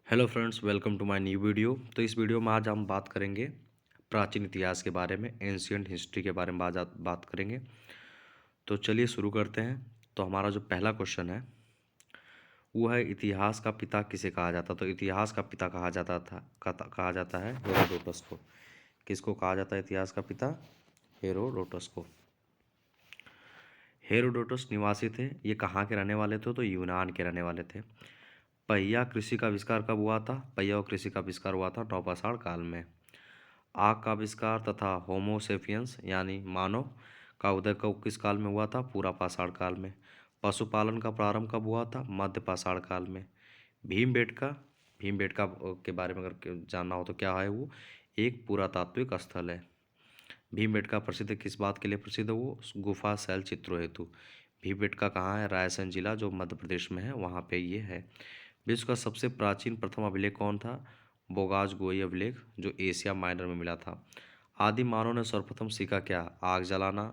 Hello friends, welcome to my new video. तो इस video में आज हम बात करेंगे प्राचीन इतिहास के बारे में, एंशियंट हिस्ट्री के बारे में आज बात करेंगे। तो चलिए शुरू करते हैं। तो हमारा जो पहला क्वेश्चन है वो है, इतिहास का पिता किसे कहा जाता। तो इतिहास का पिता कहा जाता है हेरोडोटस को। किसको कहा जाता है इतिहास का पिता? हेरोडोटस को। हेरोडोटस निवासी थे, ये कहाँ के रहने वाले थे? तो यूनान के रहने वाले थे। पहिया कृषि का आविष्कार कब हुआ था? पहिया और कृषि का आविष्कार हुआ था नवपाषाण काल में। आग का आविष्कार तथा होमोसेपियंस यानी मानव का उदय कब किस काल में हुआ था? पूरा पाषाण काल में। पशुपालन का प्रारंभ कब हुआ था? मध्य पाषाण काल में। भीमबेटका भीमबेटका के बारे में अगर जानना हो तो क्या है वो? एक पुरातात्विक स्थल है। भीमबेटका प्रसिद्ध किस बात के लिए प्रसिद्ध है? वो गुफा शैल चित्रों हेतु। भीमबेटका कहाँ है? रायसेन जिला जो मध्य प्रदेश में है वहाँ पे ये है। विश्व का सबसे प्राचीन प्रथम अभिलेख कौन था? बोगाज गोई अभिलेख, जो एशिया माइनर में मिला था। आदि मानव ने सर्वप्रथम सीखा क्या? आग जलाना।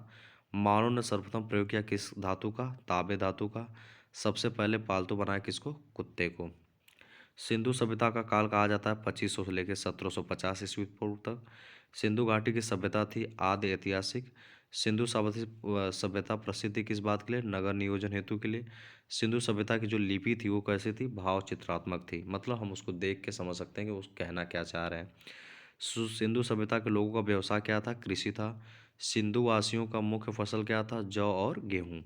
मानव ने सर्वप्रथम प्रयोग किया किस धातु का? तांबे धातु का। सबसे पहले पालतू बनाया किसको? कुत्ते को। सिंधु सभ्यता का काल कहा जाता है 2500 से लेकर 1750 ईस्वी पूर्व तक। सिंधु घाटी की सभ्यता थी आदि ऐतिहासिक। सिंधु सभ्यता प्रसिद्ध थी किस बात के लिए? नगर नियोजन हेतु के लिए। सिंधु सभ्यता की जो लिपि थी वो कैसी थी? भाव चित्रात्मक थी, मतलब हम उसको देख के समझ सकते हैं कि वो कहना क्या चाह रहे हैं। सिंधु सभ्यता के लोगों का व्यवसाय क्या था? कृषि था। सिंधु वासियों का मुख्य फसल क्या था? जौ और गेहूं।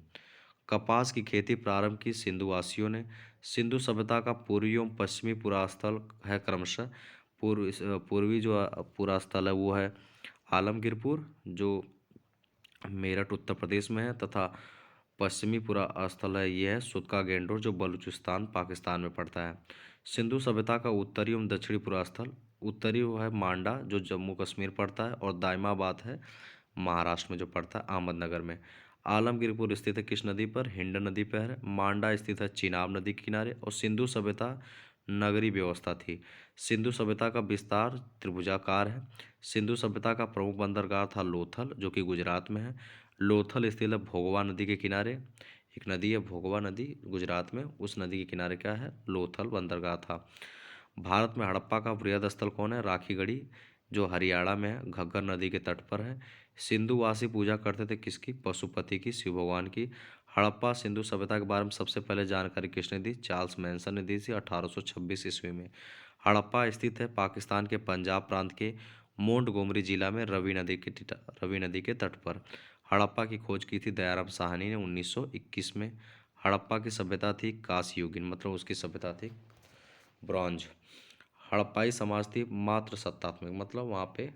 कपास की खेती प्रारंभ की सिंधु वासियों ने। सिंधु सभ्यता का पूर्वी एवं पश्चिमी पुरास्थल है क्रमशः। पूर्वी जो पुरास्थल है वो है आलमगीरपुर, जो मेरठ उत्तर प्रदेश में है, तथा पश्चिमी पुरा स्थल है ये है सुतका गेंडोर, जो बलूचिस्तान पाकिस्तान में पड़ता है। सिंधु सभ्यता का उत्तरी एवं दक्षिणी पुरास्थल, उत्तरी वो है मांडा जो जम्मू कश्मीर पड़ता है, और दाइमाबाद है महाराष्ट्र में जो पड़ता है अहमदनगर में। आलमगीरपुर स्थित है किस नदी पर? हिंड नदी पर है। मांडा स्थित है चिनाब नदी के किनारे। और सिंधु सभ्यता नगरी व्यवस्था थी। सिंधु सभ्यता का विस्तार त्रिभुजाकार है। सिंधु सभ्यता का प्रमुख बंदरगाह था लोथल, जो कि गुजरात में है। लोथल स्थित है भोगवा नदी के किनारे। एक नदी है भोगवा नदी गुजरात में, उस नदी के किनारे क्या है? लोथल बंदरगाह था। भारत में हड़प्पा का वृहद स्थल कौन है? राखीगढ़ी, जो हरियाणा में है, घग्गर नदी के तट पर है। सिंधुवासी पूजा करते थे किसकी? पशुपति की, शिव भगवान की। हड़प्पा सिंधु सभ्यता के बारे में सबसे पहले जानकारी किसने दी? चार्ल्स मैनसन ने दी थी 1826 ईस्वी में। हड़प्पा स्थित है पाकिस्तान के पंजाब प्रांत के मोंटगोमरी जिला में रवि नदी के तट पर। हड़प्पा की खोज की थी दयाराम साहनी ने 1921 में। हड़प्पा की सभ्यता थी कांस्ययुगीन, मतलब उसकी सभ्यता थी ब्रॉन्ज। हड़प्पाई समाज थी मात्र सत्तात्मक, मतलब वहाँ पे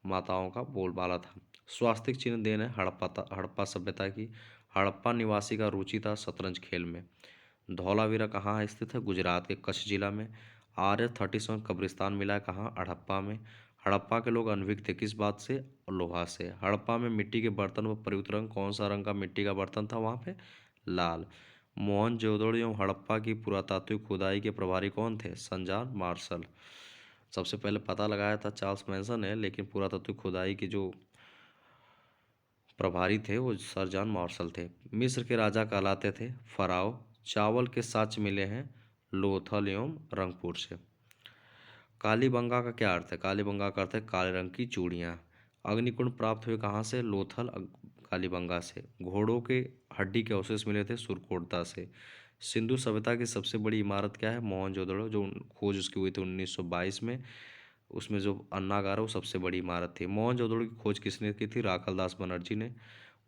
माताओं का बोलबाला था। स्वास्तिक चिन्ह देन है हड़प्पा सभ्यता की। हड़प्पा निवासी का रुचि था शतरंज खेल में। धौलावीरा कहाँ स्थित है? गुजरात के कच्छ जिला में। आर्य 37 कब्रिस्तान मिला है कहाँ? हड़प्पा में। हड़प्पा के लोग अनभिज्ञ थे किस बात से? लोहा से। हड़प्पा में मिट्टी के बर्तन व प्रयुक्त रंग, कौन सा रंग का मिट्टी का बर्तन था वहाँ पे? लाल। मोहनजोदड़ो एवं हड़प्पा की पुरातात्विक खुदाई के प्रभारी कौन थे? Sir John Marshall. सबसे पहले पता लगाया था चार्ल्स मैनसन ने, लेकिन पुरातात्विक खुदाई के जो प्रभारी थे वो सर जॉन मार्शल थे। मिस्र के राजा कहलाते थे फराओ। चावल के साक्ष्य मिले हैं लोथल एवं रंगपुर से। कालीबंगा का क्या अर्थ है? कालीबंगा का अर्थ है काले रंग की चूड़ियाँ। अग्निकुंड प्राप्त हुए कहाँ से? कालीबंगा से। घोड़ों के हड्डी के अवशेष मिले थे सुरकोटदा से। सिंधु सभ्यता की सबसे बड़ी इमारत क्या है? मोहनजोदड़ो, जो खोज उसकी हुई थी 1922 में। उसमें जो अन्नागार है वो सबसे बड़ी इमारत थी। मोहनजोदड़ो की खोज किसने की थी? राखलदास बनर्जी ने।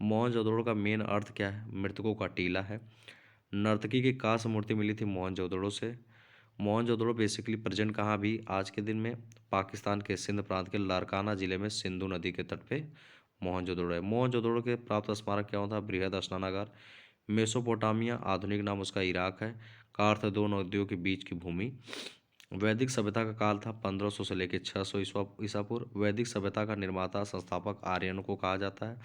मोहनजोदड़ो का मेन अर्थ क्या है? मृतकों का टीला है। नर्तकी की कांस्य मूर्ति मिली थी मोहनजोदड़ो से। मोहनजोदड़ो बेसिकली प्रेजेंट कहाँ भी आज के दिन में? पाकिस्तान के सिंध प्रांत के लारकाना जिले में सिंधु नदी के तट पे मोहनजोदड़ो है। मोहनजोदड़ो के प्राप्त स्मारक क्या होता है? बृहद स्नानागार। मेसोपोटामिया आधुनिक नाम उसका इराक है। का अर्थ है दो नदियों के बीच की भूमि। वैदिक सभ्यता का काल था 1500 से लेकर 600 ईसा पूर्व। वैदिक सभ्यता का निर्माता संस्थापक आर्यन को कहा जाता है।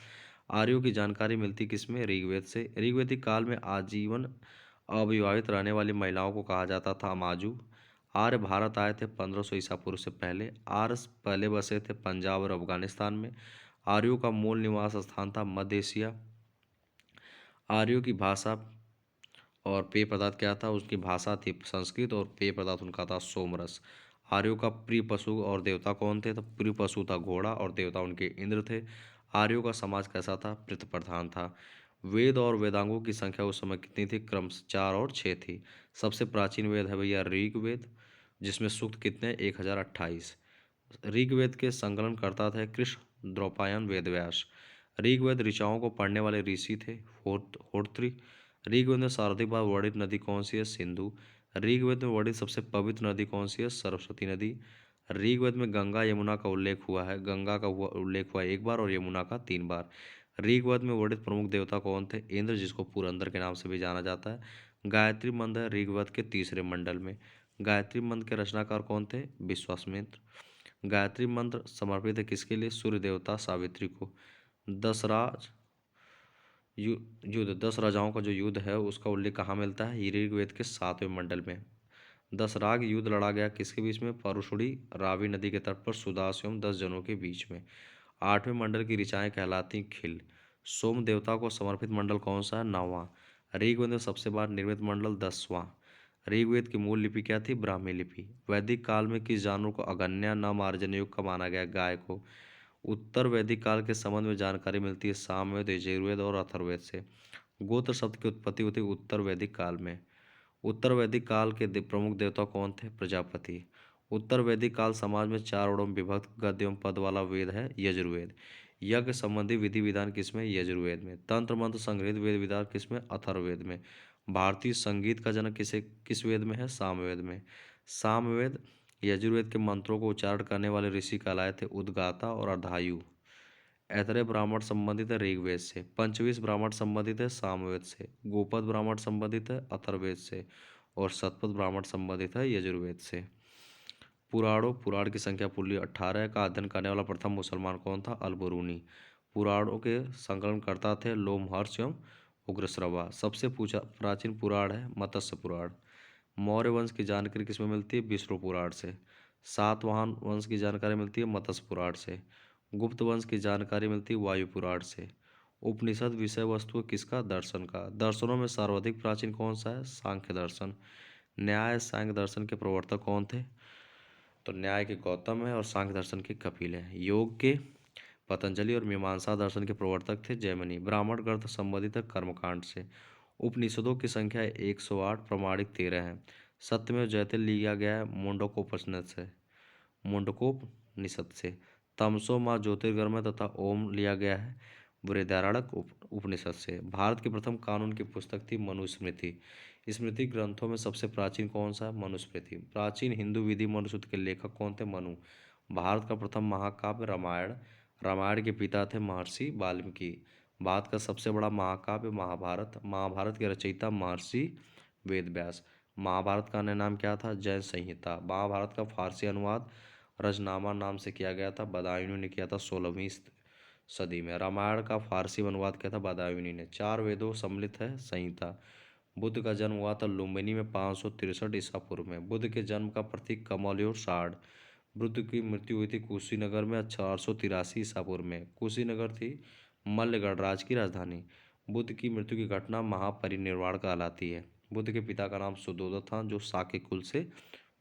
आर्यों की जानकारी मिलती किसमें? ऋग्वेद से। ऋग्वैदिक काल में आजीवन अविवाहित रहने वाली महिलाओं को कहा जाता था अमाजु। आर्य भारत आए थे 1500 ईसा पूर्व से पहले। आर्य पहले बसे थे पंजाब और अफगानिस्तान में। आर्यों का मूल निवास स्थान था मध्य एशिया। आर्यों की भाषा और पेय पदार्थ क्या था, उसकी भाषा थी संस्कृत और पेय पदार्थ उनका था सोमरस। आर्यों का प्रिय पशु और देवता कौन थे, तो प्रिय पशु था घोड़ा और देवता उनके इंद्र थे। आर्यों का समाज कैसा था, पितृ प्रधान था। वेद और वेदांगों की संख्या उस समय कितनी थी, क्रम 4 और 6 थी। सबसे प्राचीन वेद है भैया ऋग्वेद, जिसमें सूक्त कितने, 1028। ऋग्वेद के संकलन करता थे कृष्ण द्रौपायन वेदव्यास। ऋग्वेद ऋचाओं को पढ़ने वाले ऋषि थे होत्री। ऋग्वेद में सर्वाधिक बार वर्णित नदी कौन सी है, सिंधु। ऋग्वेद में वर्णित सबसे पवित्र नदी कौन सी है, सरस्वती नदी। ऋग्वेद में गंगा यमुना का उल्लेख हुआ है, गंगा का उल्लेख हुआ है 1 बार और यमुना का 3 बार। ऋग्वेद में वर्णित प्रमुख देवता कौन थे, इंद्र, जिसको पुरंदर के नाम से भी जाना जाता है। गायत्री मंत्र है ऋग्वेद के तीसरे मंडल में। गायत्री मंत्र के रचनाकार कौन थे, विश्वामित्र। गायत्री मंत्र समर्पित है किसके लिए, सूर्य देवता सावित्री को। दसराज युद्ध, 10 राजाओं का जो युद्ध है उसका उल्लेख कहाँ मिलता है, ऋग्वेद के 7वें मंडल में। 10 राग युद्ध लड़ा गया किसके बीच में, परुशुड़ी रावी नदी के तट पर सुदास एवं 10 जनों के बीच में। 8वें मंडल की ऋचाएं कहलाती खिल। सोम देवता को समर्पित मंडल कौन सा है, 9वां। ऋग्वेद में सबसे बार निर्मित मंडल 10वां। ऋग्वेद की मूल लिपि क्या थी, ब्राह्मी लिपि। वैदिक काल में किस जानवर को अगन्या न मार्जन युग का माना गया, गाय को। उत्तर वैदिक काल के संबंध में जानकारी मिलती है सामवेद, यजुर्वेद और अथर्ववेद से। गोत्र शब्द की उत्पत्ति होती है उत्तर वैदिक काल में। उत्तर वैदिक काल के प्रमुख देवता कौन थे, प्रजापति। उत्तर वैदिक काल समाज में 4 वर्णों में विभक्त गद्य एवं पद वाला वेद है यजुर्वेद। यज्ञ संबंधी विधि विधान किसमें, यजुर्वेद में। तंत्र मंत्र संग्रहित वेद विधान किसमें, अथर्ववेद में। भारतीय संगीत का जनक किस वेद में है, सामवेद में। सामवेद यजुर्वेद के मंत्रों को उच्चारण करने वाले ऋषि कहलाए थे उद्गाता और अर्धायु। ऐतरेय ब्राह्मण संबंधित है ऋग्वेद से। पंचविश ब्राह्मण संबंधित है सामवेद से। गोपद ब्राह्मण संबंधित है अथर्ववेद से। और शतपथ ब्राह्मण संबंधित है यजुर्वेद से। पुराण की संख्या कुल 18 का अध्ययन करने वाला प्रथम मुसलमान कौन था, अल-बरूनी। पुराणों के संकलन करता थे लोमहर्ष एवं उग्रश्रवा। सबसे प्राचीन पुराण है मत्स्य पुराण। मौर्य वंश की जानकारी किसमें मिलती है, विष्णु पुराण से। सातवाहन वंश की जानकारी मिलती है मत्स्य पुराण से। गुप्त वंश की जानकारी मिलती है वायु पुराण से। उपनिषद विषय वस्तु किसका, दर्शन का। दर्शनों में सर्वाधिक प्राचीन कौन सा है, सांख्य दर्शन। न्याय सांख्य दर्शन के प्रवर्तक कौन थे, तो न्याय के गौतम है और सांख्य दर्शन के कपिल है। योग के पतंजलि और मीमांसा दर्शन के प्रवर्तक थे जैमिनी। ब्राह्मण ग्रंथ संबंधित है कर्मकांड से। उपनिषदों की संख्या 108, प्रमाणिक 13 है। सत्यमेव जयते लिया गया है मुंडकोपनिषद से। मुंडकोपनिषद से। तमसो माँ ज्योतिर्गमय तथा ओम लिया गया है बृहदारण्यक उपनिषद से। भारत की प्रथम कानून की पुस्तक थी मनुस्मृति। स्मृति ग्रंथों में सबसे प्राचीन कौन सा है, मनुस्मृति। प्राचीन हिंदू विधि मनुस्मृति के लेखक कौन थे, मनु। भारत का प्रथम महाकाव्य रामायण। रामायण के पिता थे महर्षि वाल्मीकि। भारत का सबसे बड़ा महाकाव्य महाभारत। महाभारत के रचयिता महर्षि वेदव्यास। महाभारत का अन्य नाम क्या था, जैन संहिता। महाभारत का फारसी अनुवाद रजनामा नाम से किया गया था, बदायूनी ने किया था 16वीं सदी में। रामायण का फारसी अनुवाद किया था बदायूनी ने। 4 वेदों सम्मिलित है संहिता। बुद्ध का जन्म हुआ था लुम्बिनी में 563 ईसा पूर्व में। बुद्ध के जन्म का प्रतीक कमल और साढ़। बुद्ध की मृत्यु हुई थी कुशीनगर में 483 ईसा पूर्व में। कुशीनगर थी मल्ल गणराज की राजधानी। बुद्ध की मृत्यु की घटना महापरिनिर्वाण कहलाती है। बुद्ध के पिता का नाम सुद्धोधन था, जो शाक्य कुल से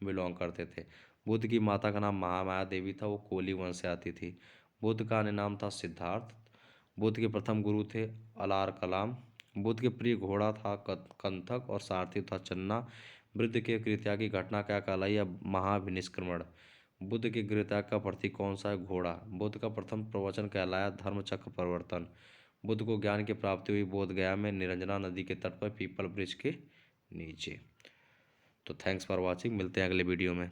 बिलोंग करते थे। बुद्ध की माता का नाम महामाया देवी था, वो कोली वंश से आती थी। बुद्ध का अन्य नाम था सिद्धार्थ। बुद्ध के प्रथम गुरु थे अलार कलाम। बुद्ध के प्रिय घोड़ा था कंथक और सारथी था चन्ना। बुद्ध के गृहत्याग की घटना क्या कहलाई है, महाभिनिष्क्रमण। बुद्ध के गृहत्याग का प्रतीक कौन सा है, घोड़ा। बुद्ध का प्रथम प्रवचन कहलाया धर्मचक्र परिवर्तन। बुद्ध को ज्ञान की प्राप्ति हुई बोध गया में निरंजना नदी के तट पर पीपल वृक्ष के नीचे। तो थैंक्स फॉर वॉचिंग, मिलते हैं अगले वीडियो में।